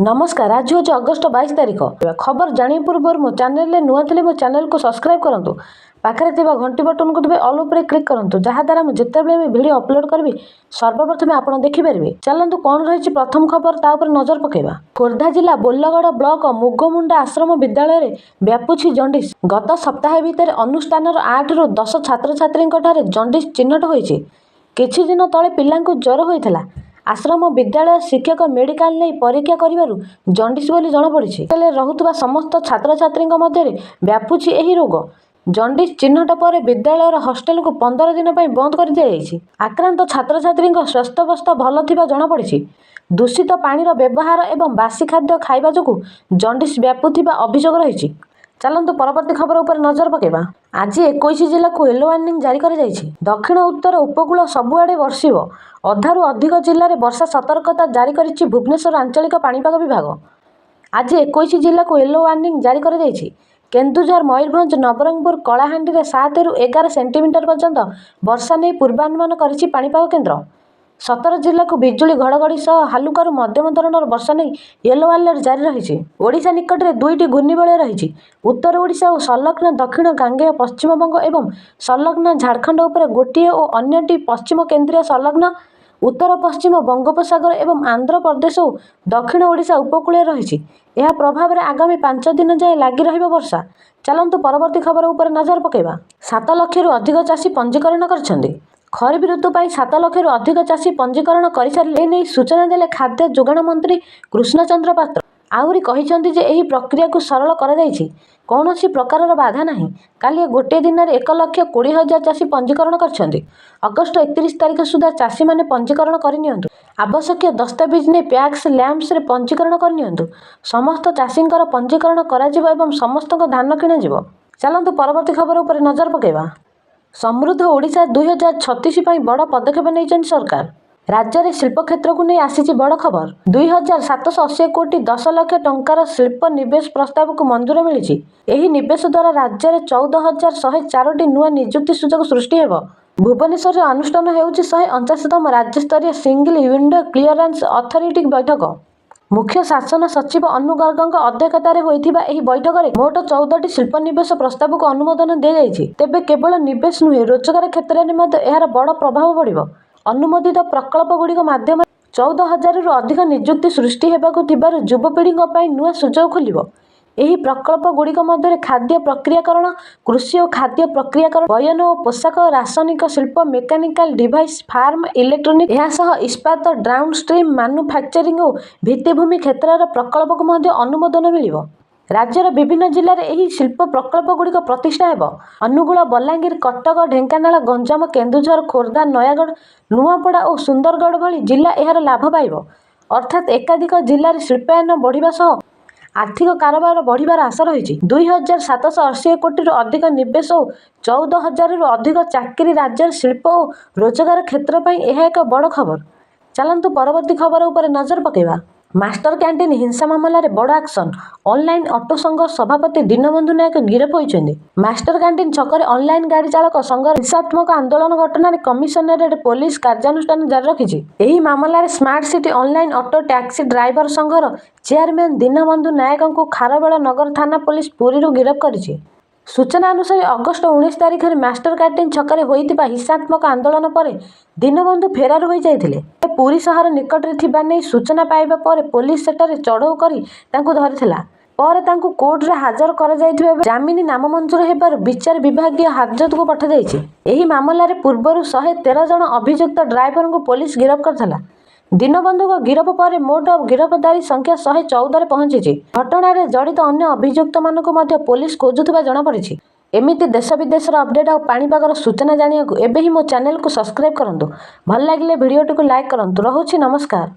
नमस्कार। आज हूँ अगस्ट 22 तारीख। खबर जाने पूर्व मो चैनल नुआ थे मो चैनल को सब्सक्राइब करूँ। पाखे घंटी बटन को दे ऑल उपर क्लिक करूँ जहाद्वारा मुझे जितेबाला वीडियो अपलोड करी सर्वप्रथम आपड़ देखिपारे। चलतु कौन रही प्रथम खबर तापर नजर पकेबा। खोर्धा जिला बोलगड़ ब्लॉक मुगमुंडा आश्रम विद्यालय में व्यापुछि जंडिस। गत सप्ताह भितर अनुष्ठान 8 ରୁ 10 छात्र छात्री जंडिस चिन्हट होइछि। किछि दिन तले पिलांकु ज्वर होइथिला। आश्रम विद्यालय शिक्षक मेडिकल नहीं परीक्षा करिबारु जंडिस बोली जଣାपड़ी। रहुतबा समस्त छात्र छात्री मध्य व्यापुछि एही रोग। जंडिस चिन्हट पर विद्यालय हॉस्टेल को 15 दिन बंद कर दिया जायछि। आक्रांत छात्र छात्री स्वास्थ्यावस्था भल थिबा जଣାपड़ी। दूषित पानी व्यवहार एवं बासी खाद्य खाइबा जोगु जंडिस व्यापुथिबा अभियोग रही। चलतु परवर्ती खबर उपर नजर पकेबा। आज 21 जिला को येलो वार्निंग जारी कर जायछि। दक्षिण उत्तर उपकूल सबुआडे वर्षिब। अधारू अधिक जिले में वर्षा सतर्कता जारी करिछि भुवनेश्वर आंचलिक पाणीपाग विभाग। आज 21 जिला को येलो वार्निंग जारी कर जायछि। केन्दुझर मयूरभंज नवरंगपुर कलाहांडी में 7 ରୁ 11 सेंटीमीटर पर्यंत वर्षा नहीं पूर्वानुमान करिछि पाणीपाग केन्द्र। 17 जिला को बिजुली घड़घड़ी सह हालुकारू मध्यम धरणर वर्षा नहीं येलो अलर्ट जारी रही। ओडिशा निकट में 2टी घूर्णिबलय रही। उत्तर ओडिशा और संलग्न दक्षिण गांगेय पश्चिमबंग एवं संलग्न झारखंड उपर गोटे और अन्यटी पश्चिम केन्द्रीय संलग्न उत्तर पश्चिम बंगोपसागर एवं आंध्र प्रदेश और दक्षिण ओडिशा उपकूल रही। यह प्रभाव में आगामी 5 दिन जाए लगी रहिबो वर्षा। चलतु परवर्ती खबर उपर नजर पकेबा। 7 लाख ରୁ अधिक चाषी पंजीकरण करछन्ति। खरीफ ऋतु पर 7 लाख ରୁ अधिक चाषी पंजीकरण कर सारे सूचना देले खाद्य जोगाण मंत्री कृष्णचंद्र पात्र। आहुरी कहिसंति जे एही प्रक्रिया को सरल करा जायछि। कौनसी प्रकार बाधा नहीं। काली गोटे दिन में 1,20,000 चाषी पंजीकरण करछन्ति। अगस्ट 31 तारीख सुधा चाषी माने पंजीकरण करनियंतु। आवश्यक दस्तावेज ने पैक्स लैंप्स रे पंजीकरण करनियंतु। समस्त चाषींकर पंजीकरण कराजिबो एवं समस्त धान किणाजिबो। चलंतु परवर्ती खबर उपर नजर पकेबा। समृद्ध ओडिशा 2036 पर बड़ पदक्षेप नहीं सरकार। राज्य में शिल्प क्षेत्र को नहीं आसी बड़ खबर। 2,780 कोटी 10 लाख टंकार शिल्प निवेश प्रस्ताव को मंजूरी मिली। यही निवेश द्वारा राज्य में 14,104 नुआ निजुक्ति सुजोग सृष्टि हेब। भुवनेश्वर में अनुष्ठान होउछि 179तम राज्य स्तरीय सिंगल विंडो क्लियरेंस अथॉरिटी बैठक। मुख्य शासन सचिव अनु गर्ग अध्यक्षतार होइथिबा एही बैठक में मोट 14टी शिल्प निवेश प्रस्ताव को अनुमोदन दि जाइछि। तेबे केवल निवेश नुहे रोजगार क्षेत्र में मध्य एहार बड़ प्रभाव पड़िबो। अनुमोदित प्रकल्प गुड़िक माध्यम 14,000 ରୁ अधिक निजुक्ति सृष्टि हेबाकु थिबारु युवपीढ़ी नुआ सुजोग खोलिबो। एही प्रकल्प गुड़िक मध्य खाद्य प्रक्रियाकरण कृषि और खाद्य प्रक्रियाकरण बयन और पोशाक रासायनिक शिल्प मेकानिकल डिवाइस फार्म इलेक्ट्रोनिक यह इस्पात डाउन स्ट्रीम मैन्युफैक्चरिंग और भित्तिभूमि क्षेत्र प्रकल्प को मध्य अनुमोदन मिलिबो। राज्यर विभिन्न जिले में यही शिल्प प्रकल्प गुड़िक प्रतिष्ठा हेब। अनुगुल बलांगीर कटक ढेंकानाल गंजाम केन्दुझर खोर्धा नयागढ़ नुआपड़ा और सुंदरगढ़ भली जिला यार लाभ पाइब। अर्थात एकाधिक जिले शिल्पायन बढ़िबा सह आर्थिक कारोबार बढ़िबार आशा रही। 2,780 कोटी अधिक निवेश और 14,000 ରୁ अधिक चाकरी राज्य शिल्प और रोजगार क्षेत्र पर यह एक बड़ खबर। चलतु परवर्ती खबर उपर नजर पकेबा। मास्टर कैंटीन हिंसा मामला रे बड़ एक्शन। ऑनलाइन ऑटो संघ सभापति दीनबंधु नायक गिरफ होइछन्ति। मास्टर कैंटीन छकरे ऑनलाइन गाड़ी चालक संघ हिंसात्मक आंदोलन घटना कमिशनरेट पुलिस कार्यानुष्ठान जारी रखिछि। एही मामला रे smart city online auto taxi driver संघर चेयरमैन दीनबंधु नायक को खारबेल नगर थाना पुलिस पुरी गिरफ करिछि। सूचना अनुसार अगस्ट 19 तारीख में मास्टर कैंटीन छकरे होइतिबा हिंसात्मक आंदोलन पर दीनबंधु फेरार हो जाइथिले। पुरी शहर निकट में थिबा नै सूचना पाइबा पर पुलिस सेठारे चढ़ऊ करी तांकु धरिथिला। पर तांकु कोर्ट रे हाजर करा जाइथिबा जामिन नामंजूर हेबार विचार विभागीय हाजत को पठा जाइछि। एही मामला रे पूर्वरु 113 जन अभियुक्त ड्राइवर को पुलिस गिरफ करथिला। दीनबंधु को गिरफ पर मोट गिरफदारी संख्या 114 रे पहुंची। घटना रे जड़ित अन्य अभियुक्त मानक मध्य पुलिस खोजुथिबा जणा पड़िछि। एमिति देश विदेशर अपडेट और पाणीपागर सूचना जानियाकु एबे ही मो चैनल को सब्सक्राइब करंतु। भल लागिले वीडियो को लाइक करंतु। रहुछि नमस्कार।